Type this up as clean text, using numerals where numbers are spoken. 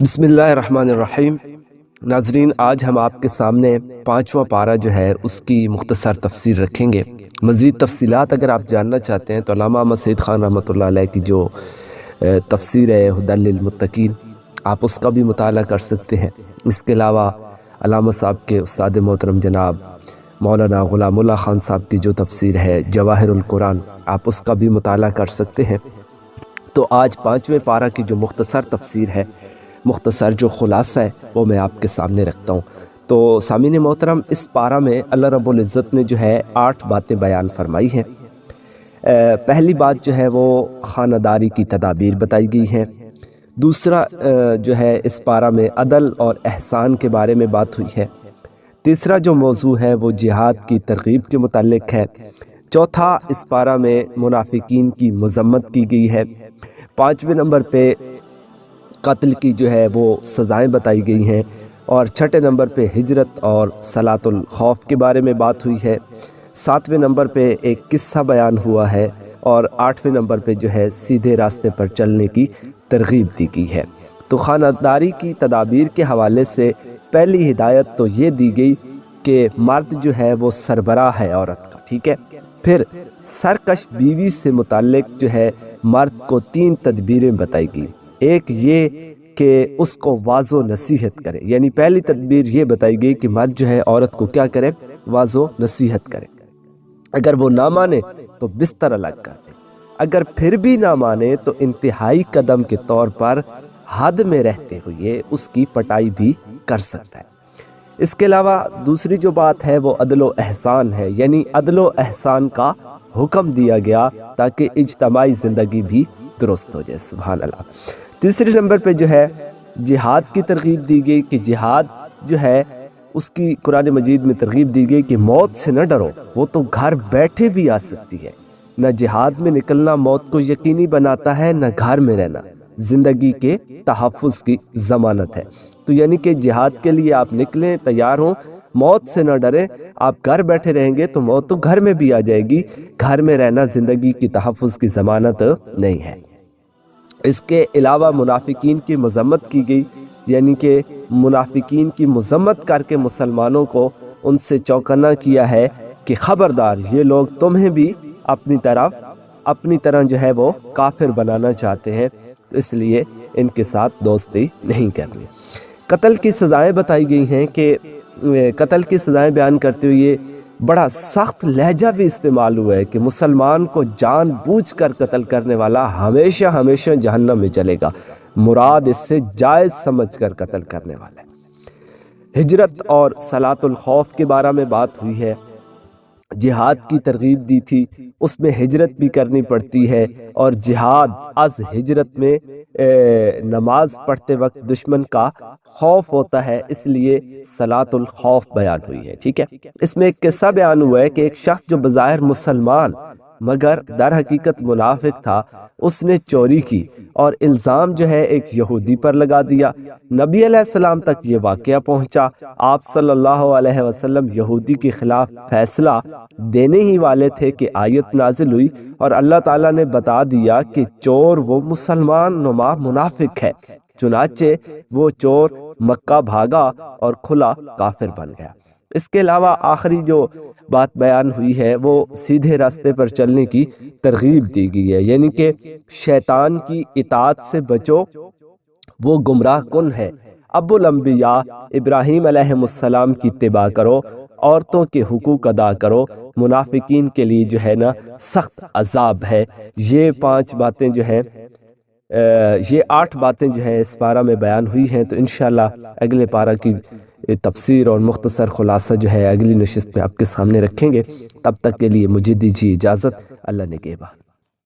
بسم اللہ الرحمن الرحیم۔ ناظرین، آج ہم آپ کے سامنے 5واں پارہ جو ہے اس کی مختصر تفسیر رکھیں گے۔ مزید تفصیلات اگر آپ جاننا چاہتے ہیں تو علامہ احمد سعید خان رحمۃ اللہ علیہ کی جو تفسیر ہے ہدی للمتقین، آپ اس کا بھی مطالعہ کر سکتے ہیں۔ اس کے علاوہ علامہ صاحب کے استاد محترم جناب مولانا غلام اللہ خان صاحب کی جو تفسیر ہے جواہر القرآن، آپ اس کا بھی مطالعہ کر سکتے ہیں۔ تو آج 5ویں پارہ کی جو مختصر تفسیر ہے، مختصر جو خلاصہ ہے، وہ میں آپ کے سامنے رکھتا ہوں۔ تو سامعین محترم، اس پارہ میں اللہ رب العزت نے جو ہے 8 باتیں بیان فرمائی ہیں۔ پہلی بات جو ہے وہ خانہ داری کی تدابیر بتائی گئی ہیں۔ دوسرا جو ہے اس پارہ میں عدل اور احسان کے بارے میں بات ہوئی ہے۔ تیسرا جو موضوع ہے وہ جہاد کی ترغیب کے متعلق ہے۔ چوتھا، اس پارہ میں منافقین کی مذمت کی گئی ہے۔ 5ویں نمبر پہ قتل کی جو ہے وہ سزائیں بتائی گئی ہیں، اور 6 نمبر پہ ہجرت اور صلاۃ الخوف کے بارے میں بات ہوئی ہے۔ 7ویں نمبر پہ ایک قصہ بیان ہوا ہے، اور 8ویں نمبر پہ جو ہے سیدھے راستے پر چلنے کی ترغیب دی گئی ہے۔ تو خانہ داری کی تدابیر کے حوالے سے پہلی ہدایت تو یہ دی گئی کہ مرد جو ہے وہ سربراہ ہے عورت کا، ٹھیک ہے۔ پھر سرکش بیوی سے متعلق جو ہے مرد کو 3 تدبیریں بتائی گئی۔ ایک یہ کہ اس کو واضح و نصیحت کرے، یعنی پہلی تدبیر یہ بتائی گئی کہ مرد جو ہے عورت کو کیا کرے، واضح و نصیحت کرے۔ اگر وہ نہ مانے تو بستر الگ کر دے، اگر پھر بھی نہ مانے تو انتہائی قدم کے طور پر حد میں رہتے ہوئے اس کی پٹائی بھی کر سکتا ہے۔ اس کے علاوہ دوسری جو بات ہے وہ عدل و احسان ہے، یعنی عدل و احسان کا حکم دیا گیا تاکہ اجتماعی زندگی بھی درست ہو جائے۔ سبحان اللہ۔ تیسرے نمبر پہ جو ہے جہاد کی ترغیب دی گئی کہ جہاد جو ہے اس کی قرآن مجید میں ترغیب دی گئی کہ موت سے نہ ڈرو، وہ تو گھر بیٹھے بھی آ سکتی ہے۔ نہ جہاد میں نکلنا موت کو یقینی بناتا ہے، نہ گھر میں رہنا زندگی کے تحفظ کی ضمانت ہے۔ تو یعنی کہ جہاد کے لیے آپ نکلیں، تیار ہوں، موت سے نہ ڈریں۔ آپ گھر بیٹھے رہیں گے تو موت تو گھر میں بھی آ جائے گی، گھر میں رہنا زندگی کی تحفظ کی ضمانت نہیں ہے۔ اس کے علاوہ منافقین کی مذمت کی گئی، یعنی کہ منافقین کی مذمت کر کے مسلمانوں کو ان سے چوکنا کیا ہے کہ خبردار، یہ لوگ تمہیں بھی اپنی طرح جو ہے وہ کافر بنانا چاہتے ہیں، تو اس لیے ان کے ساتھ دوستی نہیں کرنی۔ قتل کی سزائیں بتائی گئی ہیں کہ قتل کی سزائیں بیان کرتے ہوئے بڑا سخت لہجہ بھی استعمال ہوا ہے کہ مسلمان کو جان بوجھ کر قتل کرنے والا ہمیشہ ہمیشہ جہنم میں چلے گا، مراد اس سے جائز سمجھ کر قتل کرنے والا ہے۔ ہجرت اور صلاۃ الخوف کے بارے میں بات ہوئی ہے۔ جہاد کی ترغیب دی تھی، اس میں ہجرت بھی کرنی پڑتی ہے، اور جہاد از ہجرت میں نماز پڑھتے وقت دشمن کا خوف ہوتا ہے، اس لیے صلاۃ الخوف بیان ہوئی ہے، ٹھیک ہے۔ اس میں ایک قصہ بیان ہوا ہے کہ ایک شخص جو بظاہر مسلمان مگر در حقیقت منافق تھا، اس نے چوری کی اور الزام جو ہے ایک یہودی پر لگا دیا۔ نبی علیہ السلام تک یہ واقعہ پہنچا، آپ صلی اللہ علیہ وسلم یہودی کے خلاف فیصلہ دینے ہی والے تھے کہ آیت نازل ہوئی، اور اللہ تعالیٰ نے بتا دیا کہ چور وہ مسلمان نما منافق ہے، چنانچہ وہ چور مکہ بھاگا اور کھلا کافر بن گیا۔ اس کے علاوہ آخری جو بات بیان ہوئی ہے وہ سیدھے راستے پر چلنے کی ترغیب دی گئی ہے، یعنی کہ شیطان کی اطاعت سے بچو، وہ گمراہ کن ہے۔ ابو الانبیاء ابراہیم علیہ السلام کی اتباع کرو، عورتوں کے حقوق ادا کرو، منافقین کے لیے جو ہے نا سخت عذاب ہے۔ یہ 5 باتیں جو ہیں، یہ 8 باتیں جو ہیں اس پارہ میں بیان ہوئی ہیں۔ تو انشاءاللہ اگلے پارہ کی تفسیر اور مختصر خلاصہ جو ہے اگلی نشست میں آپ کے سامنے رکھیں گے۔ تب تک کے لیے مجھے دیجیے اجازت۔ اللہ نگہبان۔